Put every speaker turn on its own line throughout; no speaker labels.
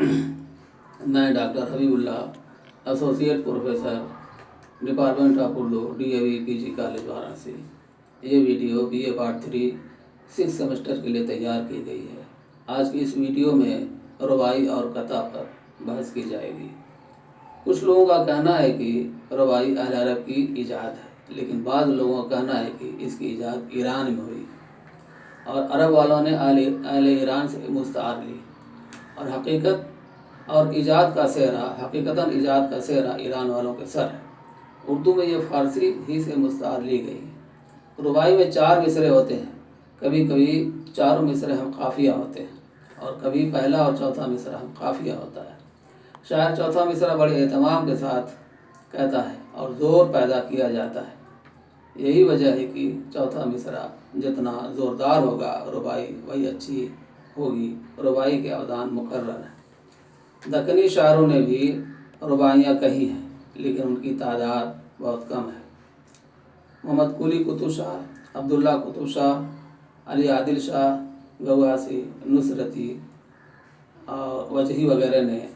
मैं doctor Habib Ullah, associate professor, department of Urdu, DAV PG college Varanasi. ये video BA part 3 6 semester के लिए तैयार की गई है। आज की इस वीडियो में रुबाई और कथा पर बहस की जाएगी। कुछ लोगों का कहना है कि रुबाई अहले अरब की इजाद है, लेकिन बाद लोगों का कहना है कि इसकी इजाद ईरान में हुई और अरब वालों ने अहले ईरान से मुस्तार ली और हकीकतन इजाद का सेहरा ईरान वालों के सर है। उर्दू में ये फ़ारसी ही से मुस्तार ली गई। रुबाई में 4 मिसरे होते हैं, कभी कभी चारों मिसरे हम काफ़िया होते हैं और कभी पहला और चौथा मिसरा हम काफ़िया होता है। शायद चौथा मिसरा बड़े एहतमाम के साथ कहता है और ज़ोर पैदा किया जाता है। यही वजह है कि चौथा मिसरा जितना ज़ोरदार होगा रुबाई वही अच्छी होगी। रुबाई के अवदान मुकर्रर हैं। दक्कनी शायरों ने भी रुबाइयाँ कही हैं, लेकिन उनकी तादाद बहुत कम है। मोहम्मद कुली कुतुब शाह, अब्दुल्ला कुतुब शाह, अली आदिल शाह, गवासी, नुसरती और वजही वगैरह ने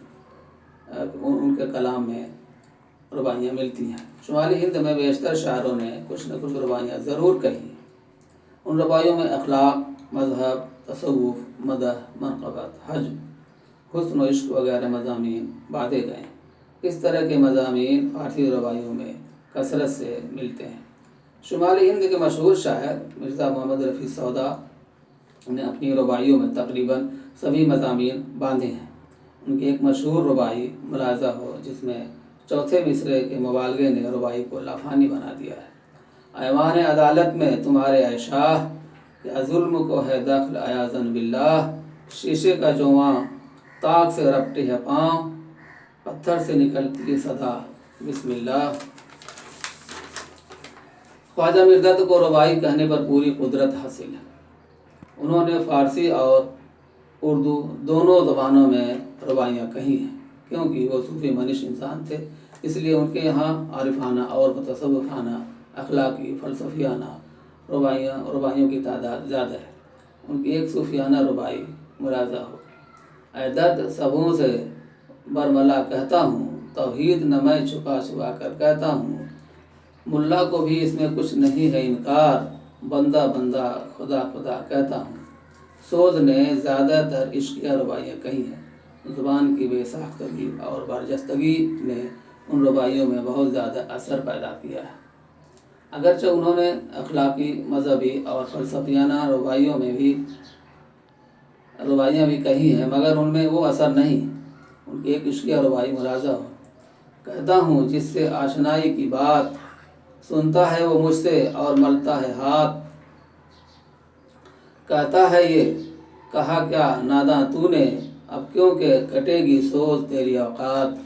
उनके कलाम में रुबाइयाँ मिलती हैं। शुमाली हिंद में बेशतर शायरों ने कुछ न कुछ रुबाइयाँ ज़रूर कही। उन रुबाइयों में अखलाक, मज़हब, तसव्वुफ़, मदह, मनक़बत, हज, हुस्न व इश्क वगैरह मज़ामीन बांधे गए। इस तरह के मज़ामीन फ़ारसी रुबाइयों में कसरत से मिलते हैं। शुमाली हिंद के मशहूर शायर मिर्ज़ा मोहम्मद रफ़ी सौदा ने अपनी रुबाइयों में तकरीबन सभी मज़ामीन बांधे हैं। उनकी एक मशहूर रुबाई मुलाज़ा हो, जिसमें चौथे मिसरे के मुबालगे ने रुबाई को लाफानी बना दिया है। ऐवान अदालत में तुम्हारे ऐशाह, या जुल्म को है दख्ल अयाज़न बिल्लाह, शीशे का जोआं ताक से रपटे है पाँव, पत्थर से निकलती है सदा बिस्मिल्लाह। ख्वाजा मिर्ज़त को रुबाई कहने पर पूरी कुदरत हासिल है। उन्होंने फ़ारसी और उर्दू दोनों ज़बानों में रुबाइयाँ कही हैं। क्योंकि वो सूफ़ी मनीष इंसान थे, इसलिए उनके यहाँ आरिफाना और मुतसव्विफ़ाना, अखलाकी, फ़लसफ़ियाना रुबाइयों की तादाद ज़्यादा है। उनकी एक सूफ़ियाना रुबाई मुलाज़ा हो, ऐ दर्द सबों से बरमला कहता हूँ, तौहीद न मैं छुपा छुपा कर कहता हूँ, मुल्ला को भी इसमें कुछ नहीं है इनकार, बंदा बंदा खुदा खुदा कहता हूँ। सोज़ ने ज़्यादातर इश्किया रुबाइयाँ कही हैं। ज़ुबान की बेसाख्तगी और बरजस्तगी ने उन रुबाइयों में बहुत ज़्यादा असर पैदा किया है। अगरचे उन्होंने अखलाकी, मजहबी और फ़लसफ़ियाना रुबाइयाँ भी कही हैं, मगर उनमें वो असर नहीं। उनकी एक इश्किया रुबाई मुलाज़ा हो, कहता हूँ जिससे आशनाई की बात, सुनता है वो मुझसे और मलता है हाथ, कहता है ये कहा क्या नादां तूने, अब क्यों के कटेगी सोच तेरी औकात।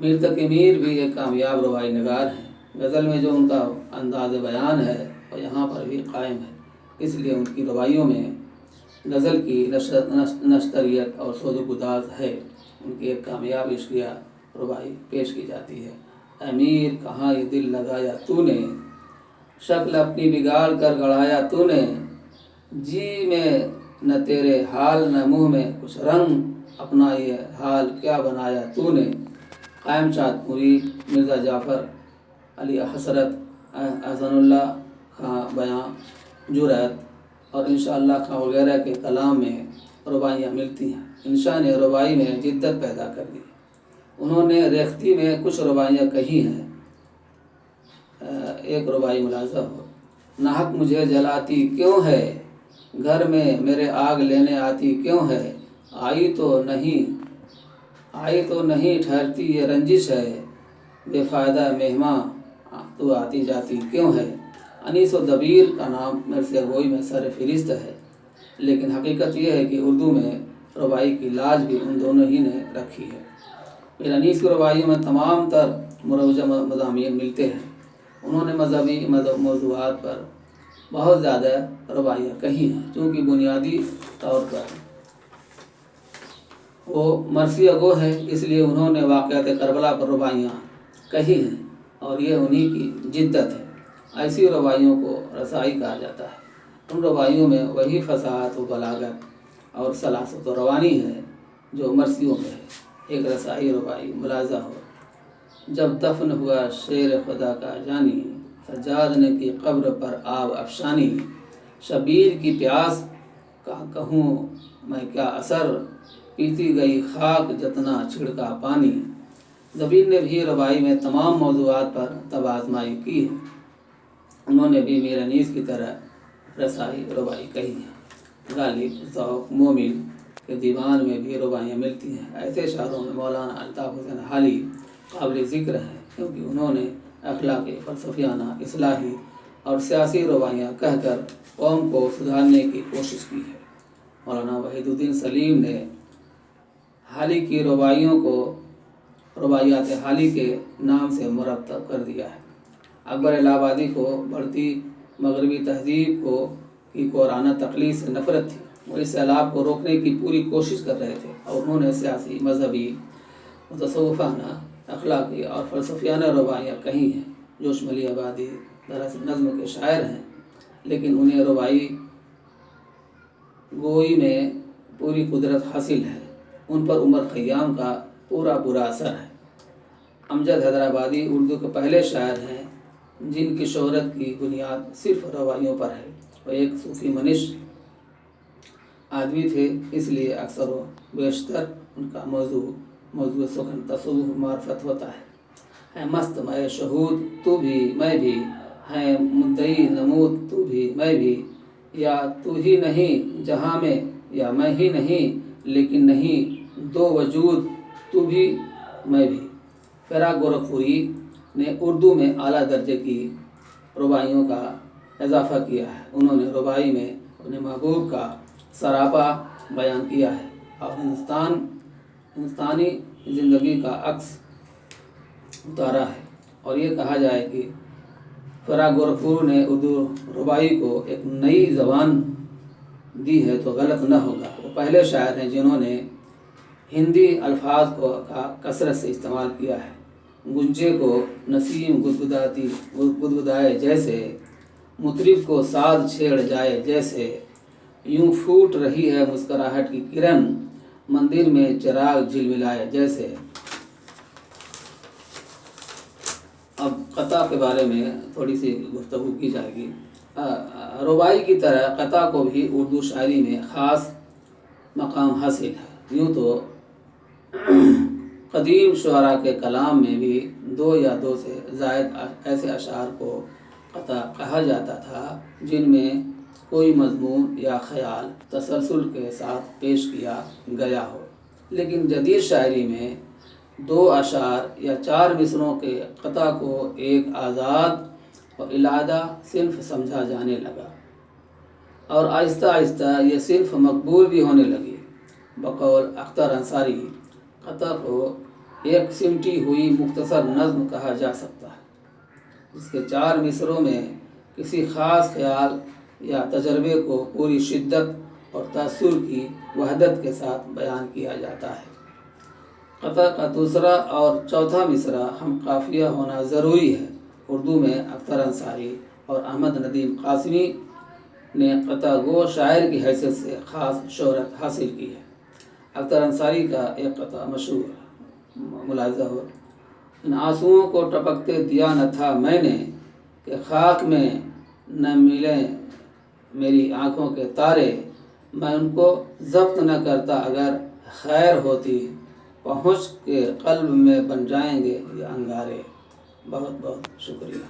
मीर तकी मीर भी एक कामयाब रुबाई नगार हैं। गज़ल में जो उनका अंदाज़ बयान है वो यहाँ पर भी कायम है, इसलिए उनकी रुबाइयों में गज़ल की नश्तरियत और सोज़-ओ-गुदाज़ है। उनकी एक कामयाब इश्किया रुबाई पेश की जाती है। अमीर कहाँ ये दिल लगाया तूने, शक्ल अपनी बिगाड़ कर गढ़ाया तूने, जी में न तेरे हाल न मुँह में कुछ रंग, अपना ये हाल क्या बनाया तूने। कायम चाँदपुरी, मिर्ज़ा जाफ़र, अली हसरत, अहसनुल्लाह खां बयां, जुरैत और इंशाअल्लाह खां वगैरह के कलाम में रुबाइयाँ मिलती हैं। इंशा ने रुबाई में जिद्दत पैदा कर दी। उन्होंने रेख्ती में कुछ रुबाइयाँ कही हैं। एक रुबाई मुलाज़ा हो, नाहक मुझे जलाती क्यों है, घर में मेरे आग लेने आती क्यों है, आई तो नहीं ठहरती ये रंजिश है, बेफ़ायदा मेहमां तो आती जाती क्यों है। अनीस व दबीर का नाम मिर्ज़ा गोई में सर फ़हरिस्त है, लेकिन हकीकत यह है कि उर्दू में रुबाई की लाज भी उन दोनों ही ने रखी है। फिर अनीस की रुबाइयों में तमाम तर मुरवजा मज़ामीन मिलते हैं। उन्होंने मजहबी मौज़ूआत पर बहुत ज़्यादा रुबाइयाँ कही हैं। चूँकि बुनियादी तौर पर वो मरसिया गो है, इसलिए उन्होंने वाक़यात करबला पर रुबाइयाँ कही हैं और ये उन्हीं की जिद्दत है। ऐसी रुबाइयों को रसाई कहा जाता है। उन रुबाइयों में वही फसाहत व बलागत और सलासत व रवानी है جو مرثیوں میں ہے۔ ایک رسائی ربائی ملاحظہ ہو: جب دفن ہوا شیر خدا کا جانی، سجاد نے کی قبر پر آب افشانی، شبیر کی پیاس کا کہوں میں کیا اثر، پیتی گئی خاک جتنا چھڑکا پانی۔ زبیر نے بھی ربائی میں تمام موضوعات پر طب آزمائی کی ہے۔ انہوں نے بھی میرانیز کی طرح رسائی ربائی کہی ہے۔ غالب، ذوق، مومن کے دیوان میں بھی ربائیاں ملتی ہیں۔ ایسے شاعروں میں مولانا الطاف حسین حالی قابل ذکر ہیں، کیونکہ انہوں نے اخلاقی، فلسفیانہ، اصلاحی اور سیاسی ربائیاں کہہ کر قوم کو سدھارنے کی کوشش کی ہے۔ مولانا وحید الدین سلیم نے حالی کی رباعیوں کو رباعیات حالی کے نام سے مرتب کر دیا ہے۔ اکبر الہ آبادی کو بڑھتی مغربی تہذیب کی قرآنہ تقلید سے نفرت تھی۔ وہ اس سیلاب کو روکنے کی پوری کوشش کر رہے تھے، اور انہوں نے سیاسی، مذہبی، متصوفانہ، اخلاقی اور فلسفیانہ رباعیاں کہی ہیں۔ جوش ملی آبادی دراصل نظم کے شاعر ہیں، لیکن انہیں رباعی گوئی میں پوری قدرت حاصل ہے۔ ان پر عمر خیام کا پورا اثر ہے۔ امجد حیدرآبادی اردو کے پہلے شاعر ہیں جن کی شہرت کی بنیاد صرف رباعیوں پر ہے۔ وہ ایک صوفی منش آدمی تھے، اس لیے اکثر و بیشتر ان کا موضوع سخن تصوف معرفت ہوتا ہے مست میں شہود تو بھی میں بھی، ہے مدعی نمود تو بھی میں بھی، یا تو ہی نہیں جہاں میں یا میں ہی نہیں، لیکن نہیں دو وجود تو بھی میں بھی۔ فراق گورکھپوری نے اردو میں اعلیٰ درجے کی رباعیوں کا اضافہ کیا ہے۔ انہوں نے رباعی میں اپنے محبوب کا سراپا بیان کیا ہے اور ہندوستانی زندگی کا عکس اتارا ہے، اور یہ کہا جائے کہ فراق گورکھپوری نے اردو رباعی کو ایک نئی زبان دی ہے تو غلط نہ ہوگا۔ وہ پہلے شاعر ہیں جنہوں نے ہندی الفاظ کا کثرت سے استعمال کیا ہے۔ گنجے کو نسیم گدگدائے جیسے، مطرب کو ساز چھیڑ جائے جیسے، یوں پھوٹ رہی ہے مسکراہٹ کی کرن، مندر میں چراغ جھلملائے جیسے۔ اب قطع کے بارے میں تھوڑی سی گفتگو کی جائے گی۔ رباعی کی طرح قطع کو بھی اردو شاعری میں خاص مقام حاصل ہے۔ یوں تو قدیم شعراء کے کلام میں بھی دو یا دو سے زائد ایسے اشعار کو قطع کہا جاتا تھا جن میں کوئی مضمون یا خیال تسلسل کے ساتھ پیش کیا گیا ہو، لیکن جدید شاعری میں دو اشعار یا چار مصرعوں کے قطع کو ایک آزاد اور علیحدہ صنف سمجھا جانے لگا، اور آہستہ آہستہ یہ صنف مقبول بھی ہونے لگی۔ بقول اختر انصاری، قطع کو ایک سمٹی ہوئی مختصر نظم کہا جا سکتا ہے جس کے چار مصرعوں میں کسی خاص خیال یا تجربے کو پوری شدت اور تاثر کی وحدت کے ساتھ بیان کیا جاتا ہے۔ قطع کا دوسرا اور چوتھا مصرع ہم قافیہ ہونا ضروری ہے۔ اردو میں اختر انصاری اور احمد ندیم قاسمی نے قطع گو شاعر کی حیثیت سے خاص شہرت حاصل کی ہے۔ اختر انصاری کا ایک قطع مشہور ملاحظہ ہو: ان آنسوؤں کو ٹپکتے دیا نہ تھا میں نے، کہ خاک میں نہ ملیں میری آنکھوں کے تارے، میں ان کو ضبط نہ کرتا اگر خیر ہوتی، پہنچ کے قلب میں بن جائیں گے یہ انگارے۔ بہت بہت شکریہ۔